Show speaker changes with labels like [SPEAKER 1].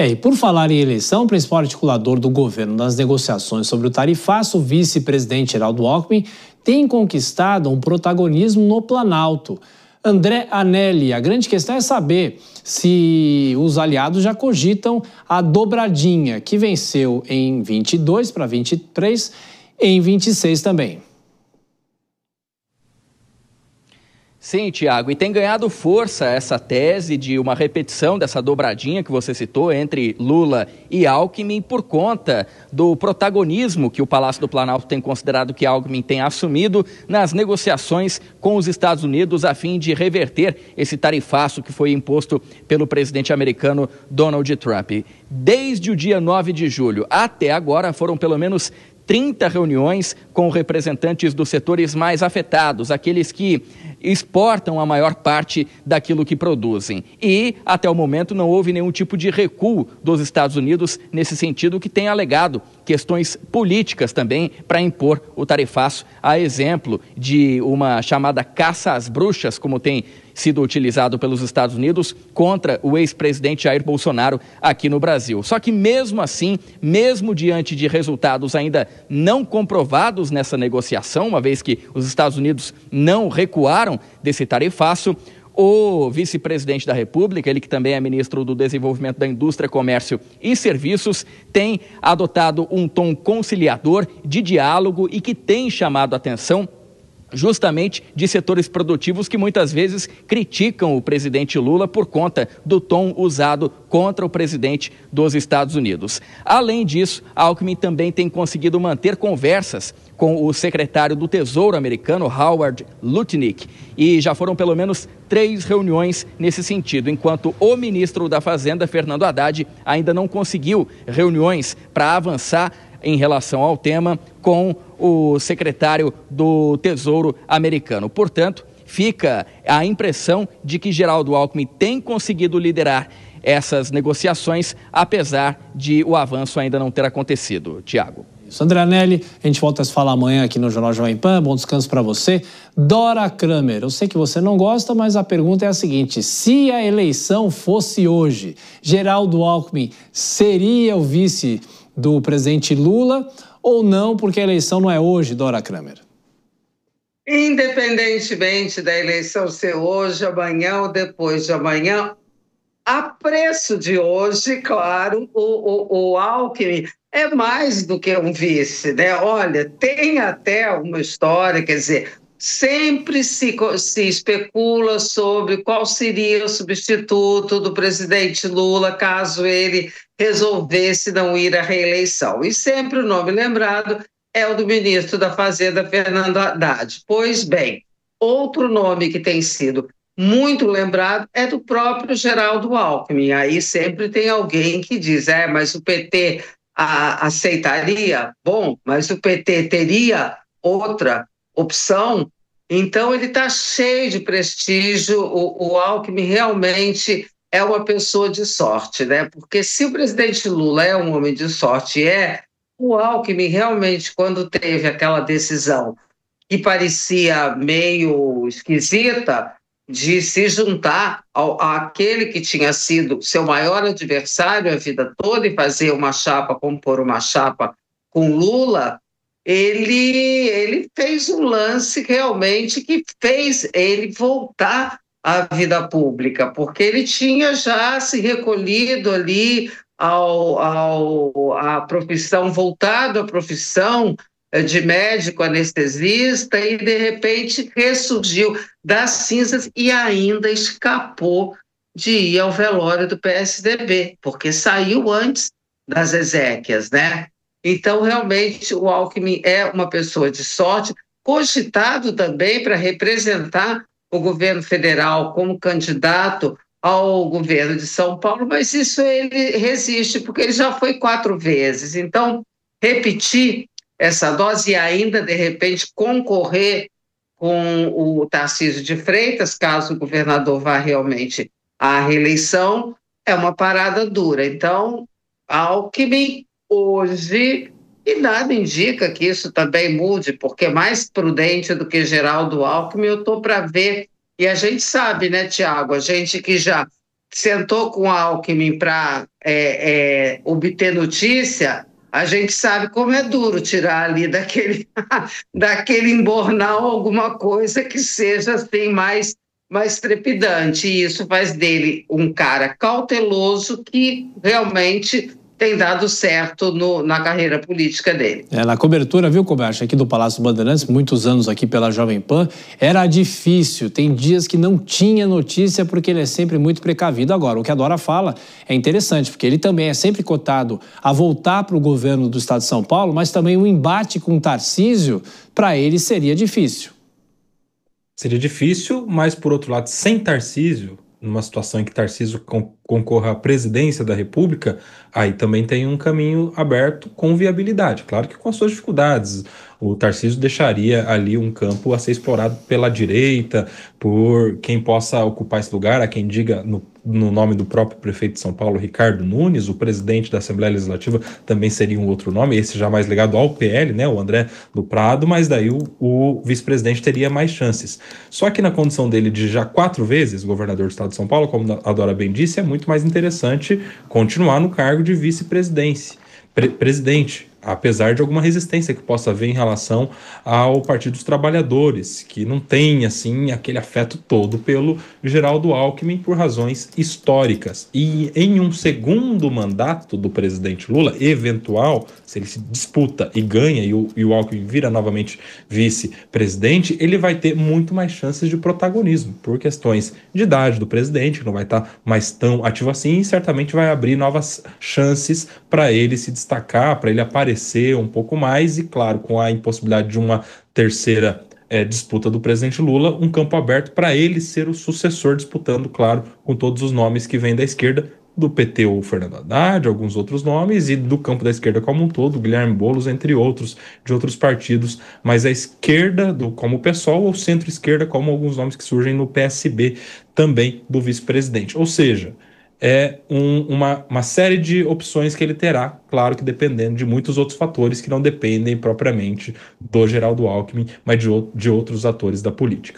[SPEAKER 1] E por falar em eleição, o principal articulador do governo nas negociações sobre o tarifaço, o vice-presidente Geraldo Alckmin, tem conquistado um protagonismo no Planalto. André Anelli, a grande questão é saber se os aliados já cogitam a dobradinha, que venceu em 22 para 23, em 26 também.
[SPEAKER 2] Sim, Tiago, e tem ganhado força essa tese de uma repetição dessa dobradinha que você citou entre Lula e Alckmin por conta do protagonismo que o Palácio do Planalto tem considerado que Alckmin tem assumido nas negociações com os Estados Unidos a fim de reverter esse tarifaço que foi imposto pelo presidente americano Donald Trump. Desde o dia 9 de julho até agora foram pelo menos 30 reuniões com representantes dos setores mais afetados, aqueles que exportam a maior parte daquilo que produzem. E, até o momento, não houve nenhum tipo de recuo dos Estados Unidos nesse sentido, que tem alegado questões políticas também para impor o tarifaço, a exemplo de uma chamada caça às bruxas, como tem sido utilizado pelos Estados Unidos contra o ex-presidente Jair Bolsonaro aqui no Brasil. Só que mesmo assim, mesmo diante de resultados ainda não comprovados nessa negociação, uma vez que os Estados Unidos não recuaram desse tarifaço, o vice-presidente da República, ele que também é ministro do Desenvolvimento da Indústria, Comércio e Serviços, tem adotado um tom conciliador de diálogo e que tem chamado a atenção justamente de setores produtivos que muitas vezes criticam o presidente Lula por conta do tom usado contra o presidente dos Estados Unidos. Além disso, Alckmin também tem conseguido manter conversas com o secretário do Tesouro americano, Howard Lutnick, e já foram pelo menos 3 reuniões nesse sentido, enquanto o ministro da Fazenda, Fernando Haddad, ainda não conseguiu reuniões para avançar em relação ao tema com o secretário do Tesouro americano. Portanto, fica a impressão de que Geraldo Alckmin tem conseguido liderar essas negociações, apesar de o avanço ainda não ter acontecido. Tiago.
[SPEAKER 1] Isso, André Anelli, a gente volta a se falar amanhã aqui no Jornal Jovem Pan. Bom descanso para você. Dora Kramer, eu sei que você não gosta, mas a pergunta é a seguinte: se a eleição fosse hoje, Geraldo Alckmin seria o vice do presidente Lula ou não, porque a eleição não é hoje, Dora Kramer?
[SPEAKER 3] Independentemente da eleição ser hoje, amanhã ou depois de amanhã, a preço de hoje, claro, o Alckmin é mais do que um vice, né? Olha, tem até uma história, quer dizer, sempre se especula sobre qual seria o substituto do presidente Lula caso ele resolvesse não ir à reeleição. E sempre o nome lembrado é o do ministro da Fazenda, Fernando Haddad. Pois bem, outro nome que tem sido muito lembrado é do próprio Geraldo Alckmin. Aí sempre tem alguém que diz, mas o PT aceitaria? Bom, mas o PT teria outra opção? Então ele está cheio de prestígio, o Alckmin realmente é uma pessoa de sorte, né? Porque se o presidente Lula é um homem de sorte, o Alckmin realmente, quando teve aquela decisão que parecia meio esquisita, de se juntar àquele que tinha sido seu maior adversário a vida toda e fazer uma chapa, compor uma chapa com Lula, ele fez um lance realmente que fez ele voltar à vida pública, porque ele tinha já se recolhido ali à profissão, voltado à profissão de médico anestesista e, de repente, ressurgiu das cinzas e ainda escapou de ir ao velório do PSDB, porque saiu antes das exéquias, né? Então, realmente, o Alckmin é uma pessoa de sorte, cogitado também para representar o governo federal como candidato ao governo de São Paulo, mas isso ele resiste, porque ele já foi 4 vezes. Então, repetir essa dose e ainda, de repente, concorrer com o Tarcísio de Freitas, caso o governador vá realmente à reeleição, é uma parada dura. Então, Alckmin hoje, e nada indica que isso também mude, porque mais prudente do que Geraldo Alckmin, eu estou para ver, e a gente sabe, né, Tiago, a gente que já sentou com Alckmin para obter notícia, a gente sabe como é duro tirar ali daquele embornal alguma coisa que seja assim mais trepidante. E isso faz dele um cara cauteloso que realmente tem dado certo na carreira política dele.
[SPEAKER 1] Na cobertura, viu, Kobayashi, aqui do Palácio Bandeirantes, muitos anos aqui pela Jovem Pan, era difícil, tem dias que não tinha notícia porque ele é sempre muito precavido. Agora, o que a Dora fala é interessante, porque ele também é sempre cotado a voltar para o governo do estado de São Paulo, mas também o embate com o Tarcísio, para ele seria difícil.
[SPEAKER 4] Seria difícil, mas por outro lado, sem Tarcísio, numa situação em que Tarcísio concorra à presidência da República, aí também tem um caminho aberto com viabilidade. Claro que com as suas dificuldades. O Tarcísio deixaria ali um campo a ser explorado pela direita, por quem possa ocupar esse lugar, há quem diga no nome do próprio prefeito de São Paulo, Ricardo Nunes. O presidente da Assembleia Legislativa também seria um outro nome, esse já mais ligado ao PL, né, o André do Prado, mas daí o vice-presidente teria mais chances. Só que na condição dele de já 4 vezes governador do estado de São Paulo, como a Dora bem disse, é muito mais interessante continuar no cargo de vice-presidente, apesar de alguma resistência que possa haver em relação ao Partido dos Trabalhadores, que não tem, assim, aquele afeto todo pelo Geraldo Alckmin por razões históricas. E em um segundo mandato do presidente Lula, eventual, se ele se disputa e ganha e o Alckmin vira novamente vice-presidente, ele vai ter muito mais chances de protagonismo, por questões de idade do presidente, que não vai estar mais tão ativo assim, e certamente vai abrir novas chances para ele se destacar, para ele aparecer um pouco mais, e claro, com a impossibilidade de uma terceira disputa do presidente Lula, um campo aberto para ele ser o sucessor, disputando, claro, com todos os nomes que vêm da esquerda, do PT o Fernando Haddad, alguns outros nomes, e do campo da esquerda como um todo, Guilherme Boulos, entre outros, de outros partidos, mas a esquerda, como o PSOL, ou centro-esquerda, como alguns nomes que surgem no PSB, também do vice-presidente. Ou seja, uma série de opções que ele terá, claro que dependendo de muitos outros fatores que não dependem propriamente do Geraldo Alckmin, mas de outros atores da política.